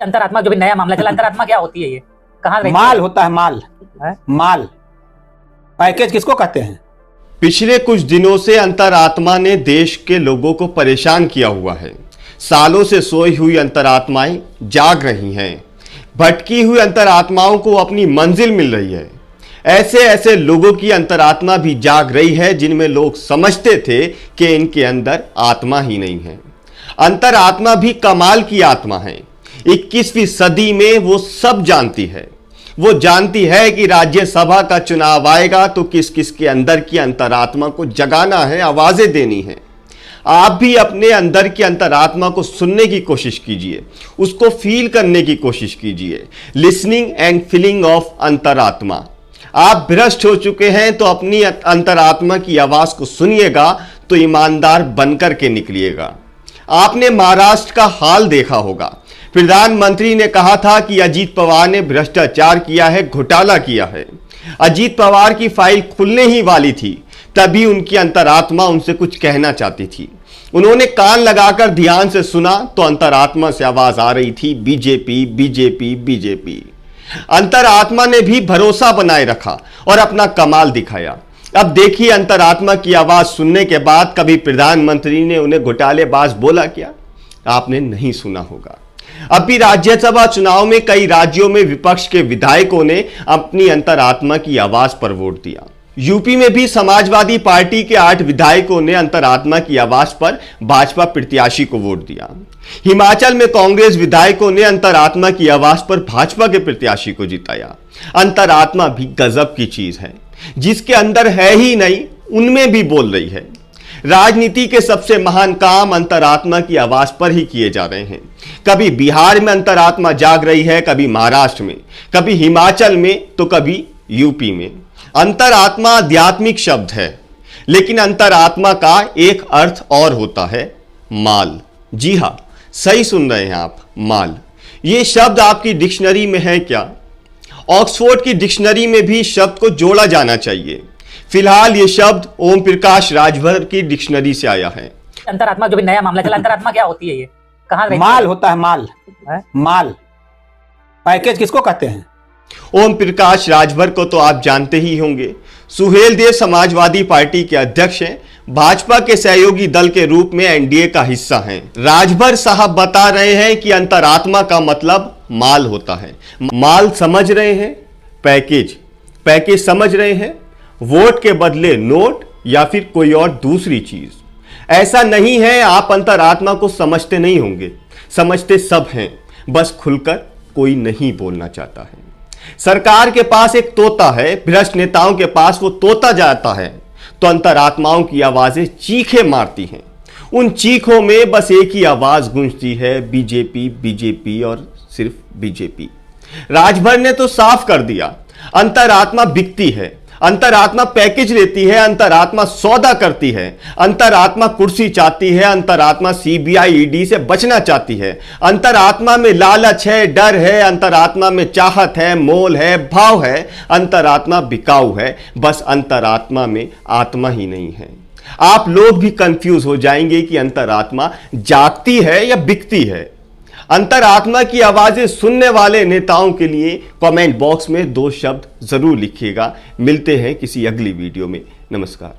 अंतरात्मा जो भी नया मामला चला, अंतरात्मा क्या होती है? ये कहाँ माल होता है, माल है? माल पैकेज किसको कहते हैं? पिछले कुछ दिनों से अंतरात्मा ने देश के लोगों को परेशान किया हुआ है। सालों से सोई हुई अंतरात्माएं जाग रही हैं। भटकी हुई अंतरात्माओं को अपनी मंजिल मिल रही है। ऐसे ऐसे लोगों की अंतरात्मा भी जाग रही है जिनमें लोग समझते थे कि इनके अंदर आत्मा ही नहीं है। अंतरात्मा भी कमाल की आत्मा है। 21वीं सदी में वो सब जानती है। वो जानती है कि राज्यसभा का चुनाव आएगा तो किस किस के अंदर की अंतरात्मा को जगाना है, आवाजें देनी है। आप भी अपने अंदर की अंतरात्मा को सुनने की कोशिश कीजिए, उसको फील करने की कोशिश कीजिए। लिसनिंग एंड फीलिंग ऑफ अंतरात्मा। आप भ्रष्ट हो चुके हैं तो अपनी अंतरात्मा की आवाज को सुनिएगा तो ईमानदार बनकर के निकलिएगा। आपने महाराष्ट्र का हाल देखा होगा। प्रधानमंत्री ने कहा था कि अजीत पवार ने भ्रष्टाचार किया है, घोटाला किया है। अजीत पवार की फाइल खुलने ही वाली थी, तभी उनकी अंतरात्मा उनसे कुछ कहना चाहती थी। उन्होंने कान लगाकर ध्यान से सुना तो अंतरात्मा से आवाज आ रही थी, बीजेपी बीजेपी बीजेपी। अंतरात्मा ने भी भरोसा बनाए रखा और अपना कमाल दिखाया। अब देखिए, अंतरात्मा की आवाज सुनने के बाद कभी प्रधानमंत्री ने उन्हें घोटालेबाज बोला क्या? आपने नहीं सुना होगा। अभी राज्यसभा चुनाव में कई राज्यों में विपक्ष के विधायकों ने अपनी अंतरात्मा की आवाज पर वोट दिया। यूपी में भी समाजवादी पार्टी के 8 विधायकों ने अंतरात्मा की आवाज पर भाजपा प्रत्याशी को वोट दिया। हिमाचल में कांग्रेस विधायकों ने अंतरात्मा की आवाज पर भाजपा के प्रत्याशी को जिताया। अंतरात्मा भी गजब की चीज है, जिसके अंदर है ही नहीं उनमें भी बोल रही है। राजनीति के सबसे महान काम अंतरात्मा की आवाज पर ही किए जा रहे हैं। कभी बिहार में अंतरात्मा जाग रही है, कभी महाराष्ट्र में, कभी हिमाचल में तो कभी यूपी में। अंतरात्मा आध्यात्मिक शब्द है, लेकिन अंतरात्मा का एक अर्थ और होता है, माल। जी हां, सही सुन रहे हैं आप, माल। यह शब्द आपकी डिक्शनरी में है क्या? ऑक्सफोर्ड की डिक्शनरी में भी शब्द को जोड़ा जाना चाहिए। फिलहाल यह शब्द ओम प्रकाश राजभर की डिक्शनरी से आया है। अंतरात्मा जो भी नया मामला चला, अंतरात्मा क्या होती है? ये कहाँ माल होता है, माल है? माल पैकेज किसको कहते हैं? ओम प्रकाश राजभर को तो आप जानते ही होंगे। सुहेल देव समाजवादी पार्टी के अध्यक्ष हैं। भाजपा के सहयोगी दल के रूप में एनडीए का हिस्सा हैं। राजभर साहब बता रहे हैं कि अंतरात्मा का मतलब माल होता है। माल समझ रहे हैं? पैकेज, पैकेज समझ रहे हैं? वोट के बदले नोट या फिर कोई और दूसरी चीज। ऐसा नहीं है आप अंतरात्मा को समझते नहीं होंगे, समझते सब हैं, बस खुलकर कोई नहीं बोलना चाहता है। सरकार के पास एक तोता है, भ्रष्ट नेताओं के पास वो तोता जाता है तो अंतरात्माओं की आवाजें चीखें मारती हैं। उन चीखों में बस एक ही आवाज गूंजती है, बीजेपी बीजेपी और सिर्फ बीजेपी। राजभर ने तो साफ कर दिया, अंतरात्मा बिकती है, अंतरात्मा पैकेज लेती है, अंतरात्मा सौदा करती है, अंतरात्मा कुर्सी चाहती है, अंतरात्मा सीबीआई ईडी से बचना चाहती है। अंतरात्मा में लालच है, डर है, अंतरात्मा में चाहत है, मोल है, भाव है। अंतरात्मा बिकाऊ है, बस अंतरात्मा में आत्मा ही नहीं है। आप लोग भी कंफ्यूज हो जाएंगे कि अंतरात्मा जागती है या बिकती है। अंतरात्मा की आवाजें सुनने वाले नेताओं के लिए कमेंट बॉक्स में 2 शब्द जरूर लिखिएगा। मिलते हैं किसी अगली वीडियो में। नमस्कार।